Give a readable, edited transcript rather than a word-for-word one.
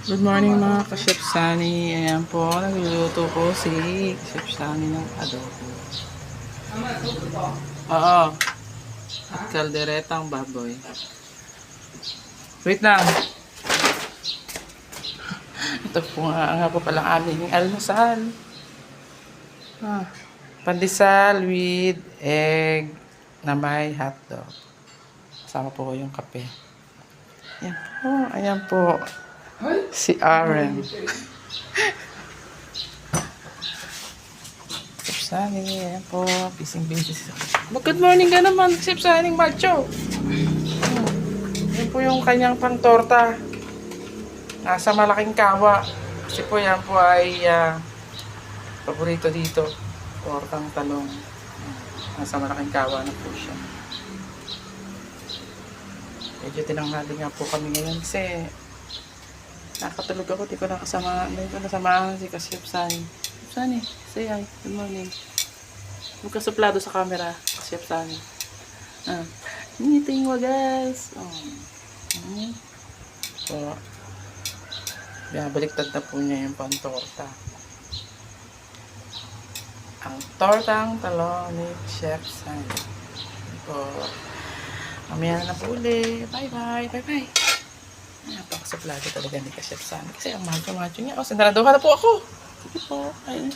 Good morning mga ka-Chef Sunny. Ayan po, nagluluto ko si Chef Sunny ng adobo. Oo. At kalderetang baboy. Wait lang. Ito po nga po palang aming almusal. Pandesal with egg na may hotdog. Kasama po yung kape. Ayan po. Si Aaron. Chef Sunny, ayan po. Busy. Good morning ka naman, Chef Sunny macho. Yan po yung kanyang pang-torta. Nasa malaking kawa. Kasi po yan po ay paborito dito. Tortang talong. Nasa malaking kawa na po siya. Medyo tinanghali nga po kami ngayon kasi nakatulog ako, di ko nasamahan si Chef Sunny. Chef Sunny, say hi. Good morning. Huwag ka suplado sa camera, Chef Sunny. Ngiting mo guys. So, baliktad na po niya yung pantorta. Ang tortang talong ni Chef Sunny. So, mamaya na po ulit. Bye-bye. Napakasuplado talaga ni Chef Sunny. Kasi ang macho-macho niya. Sandaraduhan na po ako. Sige po. Ayun.